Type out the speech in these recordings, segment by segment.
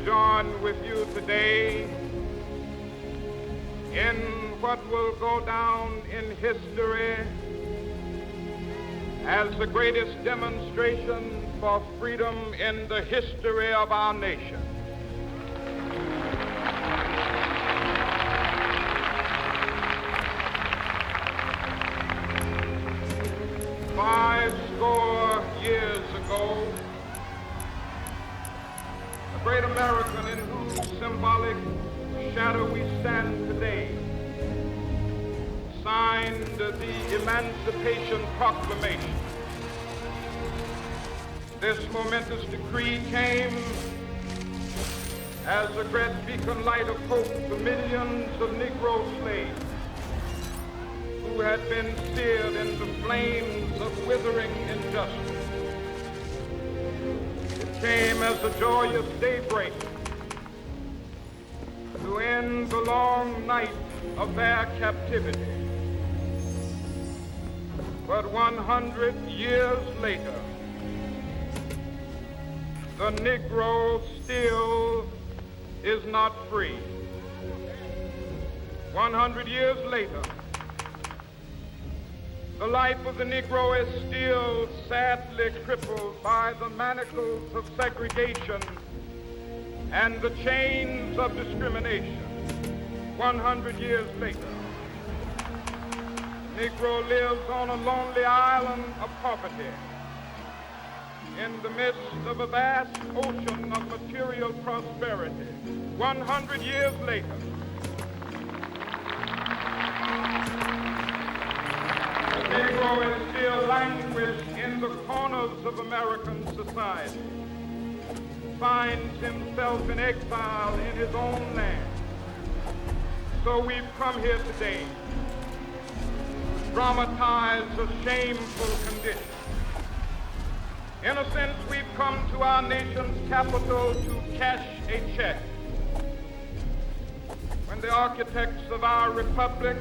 join with you today in what will go down in history as the greatest demonstration for freedom in the history of our nation. Five score years ago, a great American in whose symbolic shadow we stand today signed the Emancipation Proclamation. This momentous decree came as a great beacon light of hope to millions of Negro slaves who had been seared in the flames of withering injustice. It came as a joyous daybreak to end the long night of their captivity. But 100 years later, the Negro still is not free. 100 years later, the life of the Negro is still sadly crippled by the manacles of segregation and the chains of discrimination. 100 years later, the Negro lives on a lonely island of poverty in the midst of a vast ocean of material prosperity. 100 years later, the Negro is still languished in the corners of American society, finds himself in exile in his own land. So we've come here today to dramatize a shameful condition. In a sense, we've come to our nation's capital to cash a check. When the architects of our republic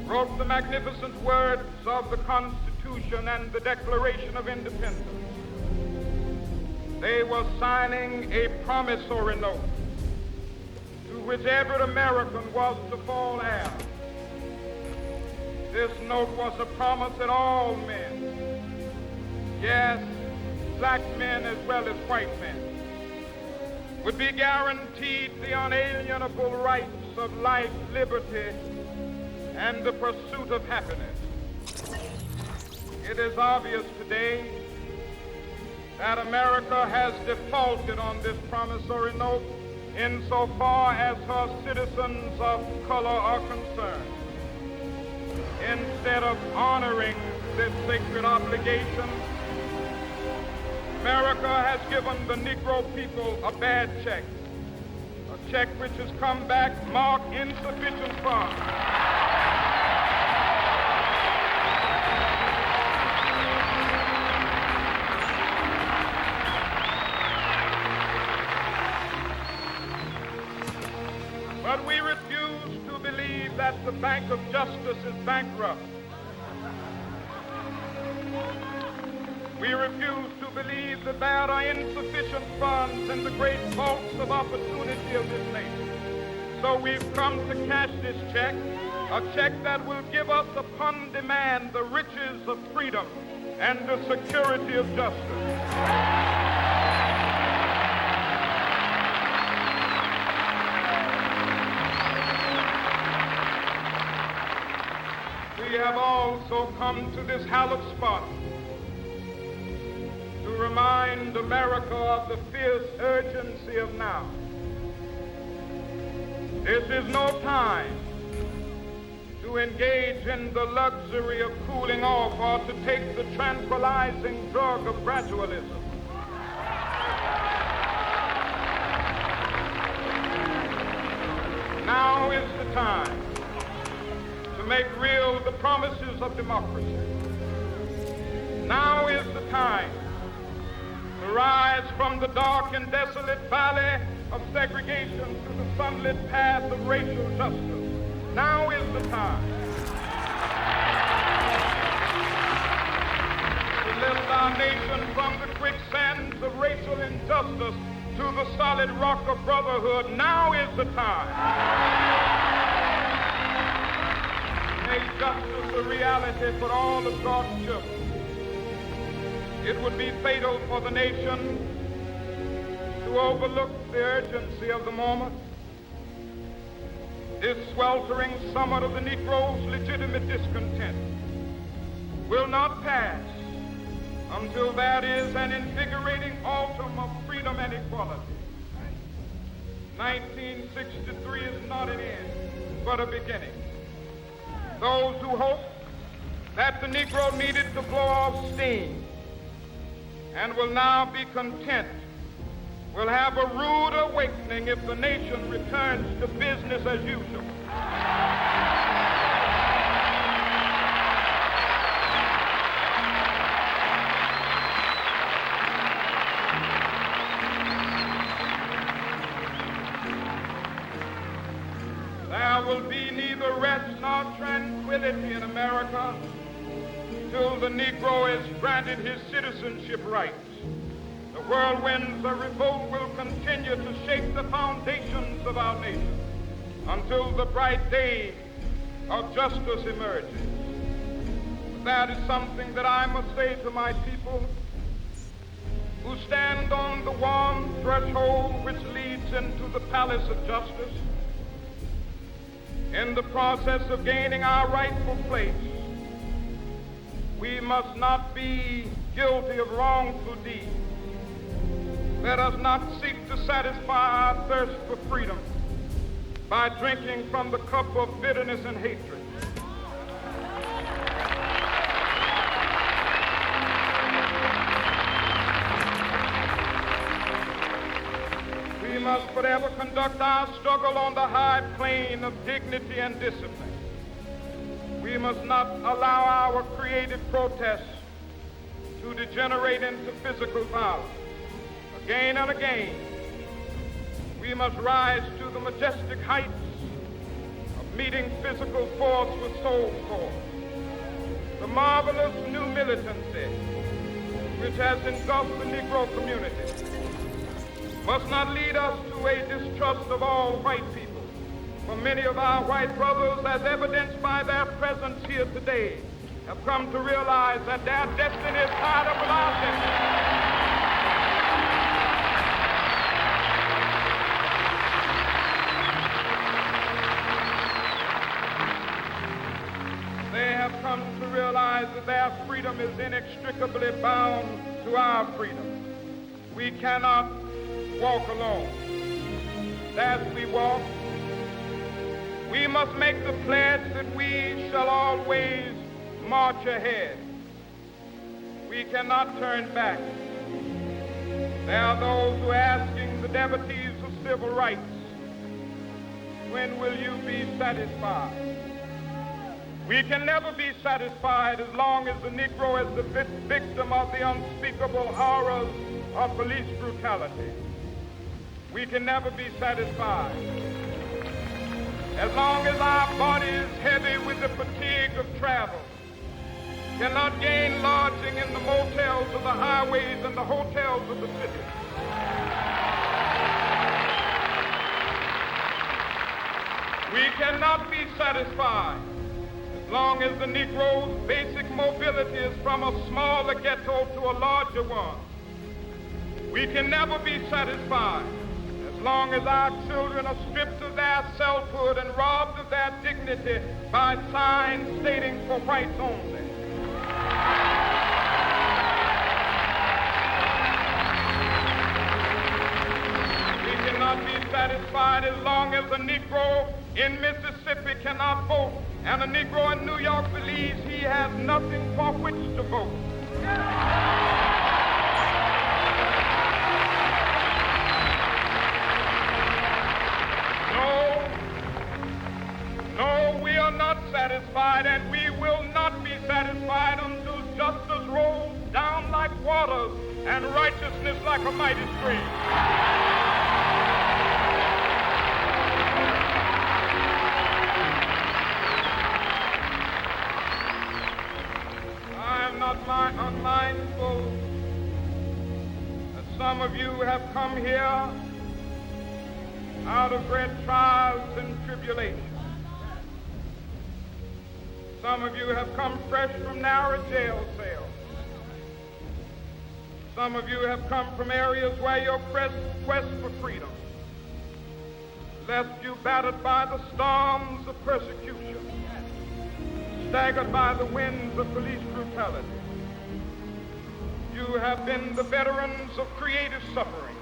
wrote the magnificent words of the Constitution and the Declaration of Independence, they were signing a promissory note to which every American was to fall heir. This note was a promise that all men, yes, black men as well as white men, would be guaranteed the unalienable rights of life, liberty, and the pursuit of happiness. It is obvious today that America has defaulted on this promissory note insofar as her citizens of color are concerned. Instead of honoring this sacred obligation, America has given the Negro people a bad check, a check which has come back marked insufficient funds. But we refuse to believe that the Bank of Justice is bankrupt. We refuse to believe that there are insufficient funds in the great vaults of opportunity of this nation. So we've come to cash this check, a check that will give us upon demand the riches of freedom and the security of justice. We have also come to this hallowed spot to remind America of the fierce urgency of now. This is no time to engage in the luxury of cooling off or to take the tranquilizing drug of gradualism. Now is the time to make real the promises of democracy. Now is the time to rise from the dark and desolate valley of segregation to the sunlit path of racial justice. Now is the time to lift our nation from the quicksands of racial injustice to the solid rock of brotherhood, now is the time. Make justice a reality for all of God's children. It would be fatal for the nation to overlook the urgency of the moment. This sweltering summit of the Negro's legitimate discontent will not pass until there is an invigorating autumn of freedom and equality. 1963 is not an end, but a beginning. Those who hope that the Negro needed to blow off steam and will now be content will have a rude awakening if the nation returns to business as usual. There will be neither rest nor tranquility in America till the Negro is granted his citizenship rights. The whirlwinds of revolt will continue to shake the foundations of our nation until the bright day of justice emerges. But that is something that I must say to my people who stand on the warm threshold which leads into the palace of justice. In the process of gaining our rightful place, we must not be guilty of wrongful deeds. Let us not seek to satisfy our thirst for freedom by drinking from the cup of bitterness and hatred. We must forever conduct our struggle on the high plane of dignity and discipline. We must not allow our creative protests to degenerate into physical violence. Again and again, we must rise to the majestic heights of meeting physical force with soul force. The marvelous new militancy which has engulfed the Negro community must not lead us to a distrust of all white people. For many of our white brothers, as evidenced by their presence here today, have come to realize that their destiny is tied up with our destiny. They have come to realize that their freedom is inextricably bound to our freedom. We cannot walk alone. As we walk, we must make the pledge that we shall always march ahead. We cannot turn back. There are those who are asking the devotees of civil rights, when will you be satisfied? We can never be satisfied as long as the Negro is the victim of the unspeakable horrors of police brutality. We can never be satisfied as long as our body is heavy with the fatigue of travel, cannot gain lodging in the motels of the highways and the hotels of the city. We cannot be satisfied as long as the Negro's basic mobility is from a smaller ghetto to a larger one. We can never be satisfied as long as our children are stripped of their selfhood and robbed of their dignity by signs stating for whites only. We cannot be satisfied as long as the Negro in Mississippi cannot vote and a Negro in New York believes he has nothing for which to vote. No, we are not satisfied, and we will not be satisfied until justice rolls down like waters and righteousness like a mighty stream. I am not unmindful that some Some of you have come here out of great trials and tribulations. Some of you have come fresh from narrow jail cells. Some of you have come from areas where your quest for freedom left you battered by the storms of persecution, staggered by the winds of police brutality. You have been the veterans of creative suffering.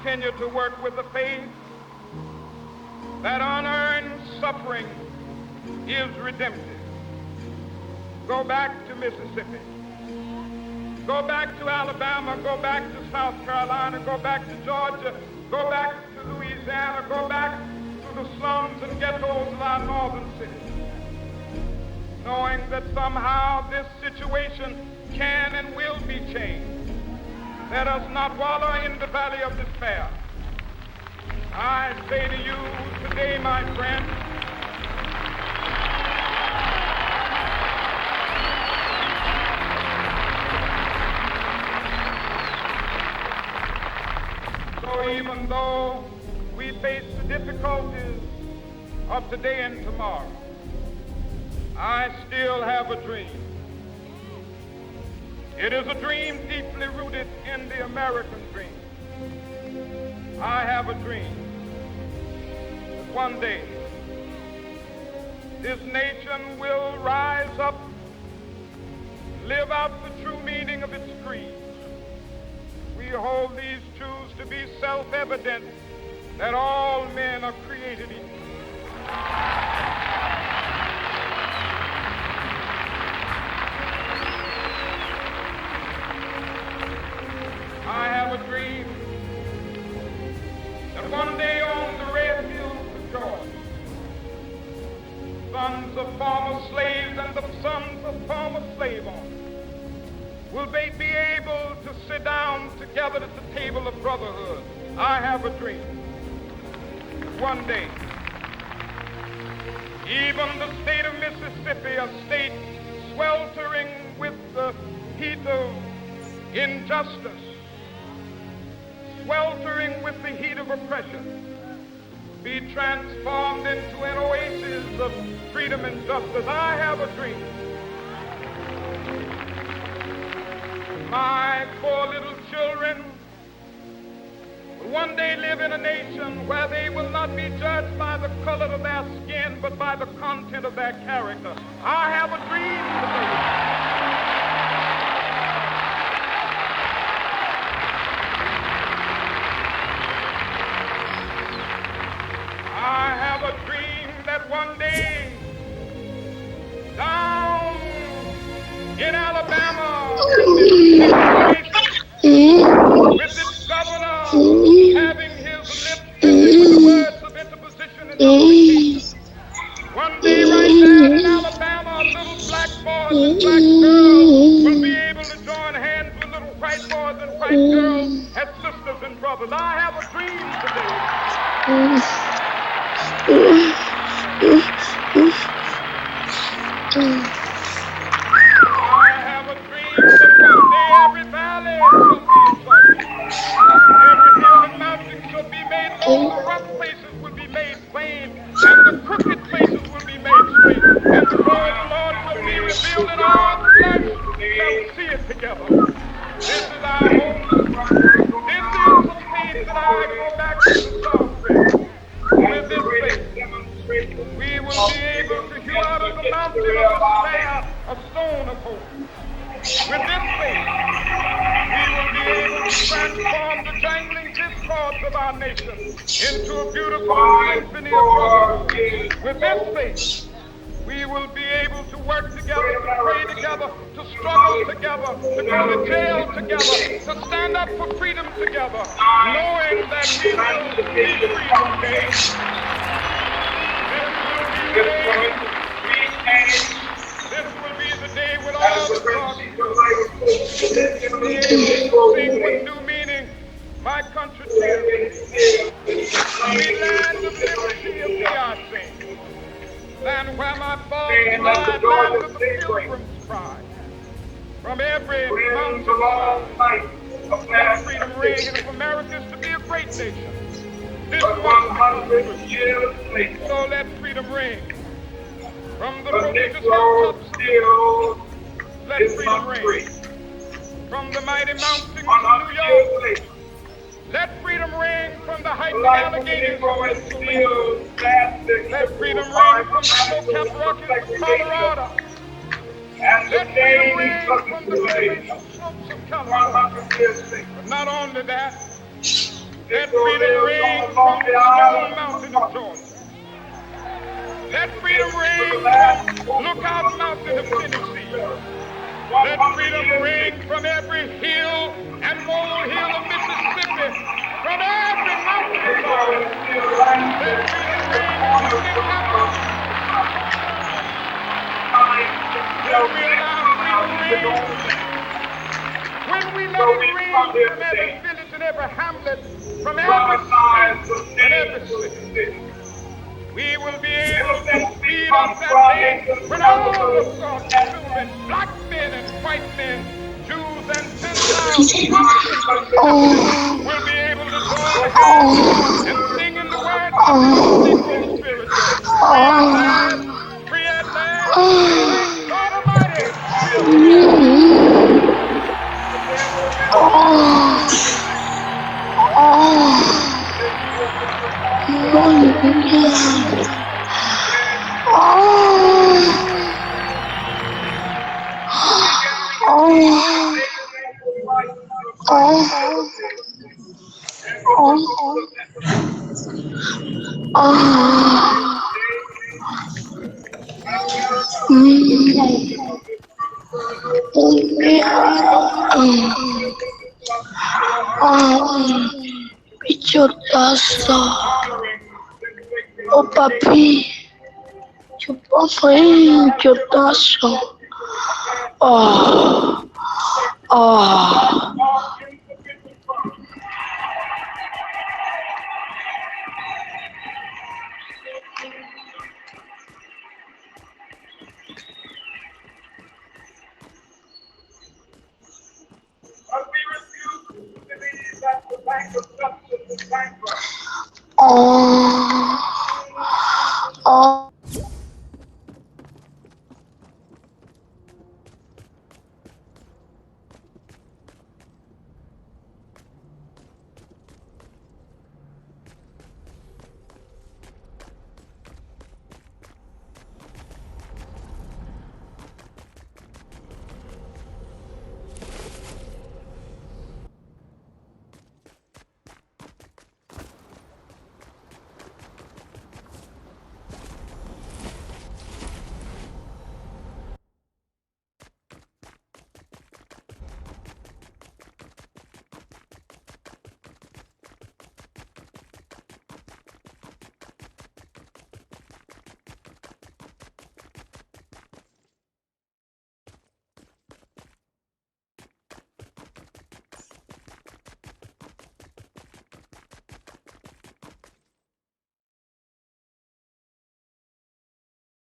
Continue to work with the faith that unearned suffering is redemptive. Go back to Mississippi. Go back to Alabama. Go back to South Carolina. Go back to Georgia. Go back to Louisiana. Go back to the slums and ghettos of our northern cities, knowing that somehow this situation can and will be changed. Let us not wallow in the valley of despair. I say to you today, my friend, so even though we face the difficulties of today and tomorrow, I still have a dream. It is a dream deeply rooted in the American dream. I have a dream that one day this nation will rise up, live out the true meaning of its creed. We hold these truths to be self-evident, that all men are created equal. I have a dream that one day on the red hills of Georgia, sons of former slaves and the sons of former slave owners will they be able to sit down together at the table of brotherhood. I have a dream that one day even the state of Mississippi, a state sweltering with the heat of injustice, sweltering with the heat of oppression, be transformed into an oasis of freedom and justice. I have a dream. My poor little children will one day live in a nation where they will not be judged by the color of their skin, but by the content of their character. I have a dream today. I have a dream that one day down in Alabama, with its governor having his lips busy with the words of interposition and nullification, one day right there in Alabama, little black boys and black girls will be able to join hands with little white boys and white girls as sisters and brothers. I have a dream today. I have a dream that one day every valley shall be exalted, every hill and mountain shall be made low, the rough places will be made plain, and the crooked places will be made straight, and the glory of the Lord shall be revealed, and all flesh shall see it together. This is our hope. This is the faith that I go back to the Psalm with. With this faith, we will be able to hew out of the mountain of despair a stone of hope. With this faith, we will be able to transform the jangling discords of our nation into a beautiful symphony of brotherhood. With this faith, we will be able to work together, to pray together, to struggle together, to go to jail together, to stand up for freedom together, knowing that we will be free one day. This will be the day when all the thoughts will be able to sing with new meaning. My country tears me, land of liberty of thee I sing. Land where my fathers lied, land of the pilgrim's pride. From every mountain side, Let freedom ring, and if America is to be a great nation, this must become true. So let freedom ring. From the religious hilltops, let freedom ring. From the mighty mountains of New York, let freedom ring. From the heights of Allegheny, let freedom ring. From the snow-capped Rockies of Colorado, let freedom ring. From the great slopes of California. But not only that, let freedom ring from the Stone Mountain of Georgia. Let freedom ring from Lookout Mountain of Tennessee. Let freedom ring from every hill and molehill of Mississippi, from every mountain of Florida. Let freedom ring from Minneapolis. When we allow freedom ring, when we let it ring from every village and every hamlet, from every state and every city, we will be able to speed up that day when all of God's children, black men and white men, Jews and Gentiles, will be able to join hands and sing in the words of the Negro spiritual. Free at last, thank God Almighty, we are free at Pichotasa, oh papi, chupapain, chotaso, oh, oh.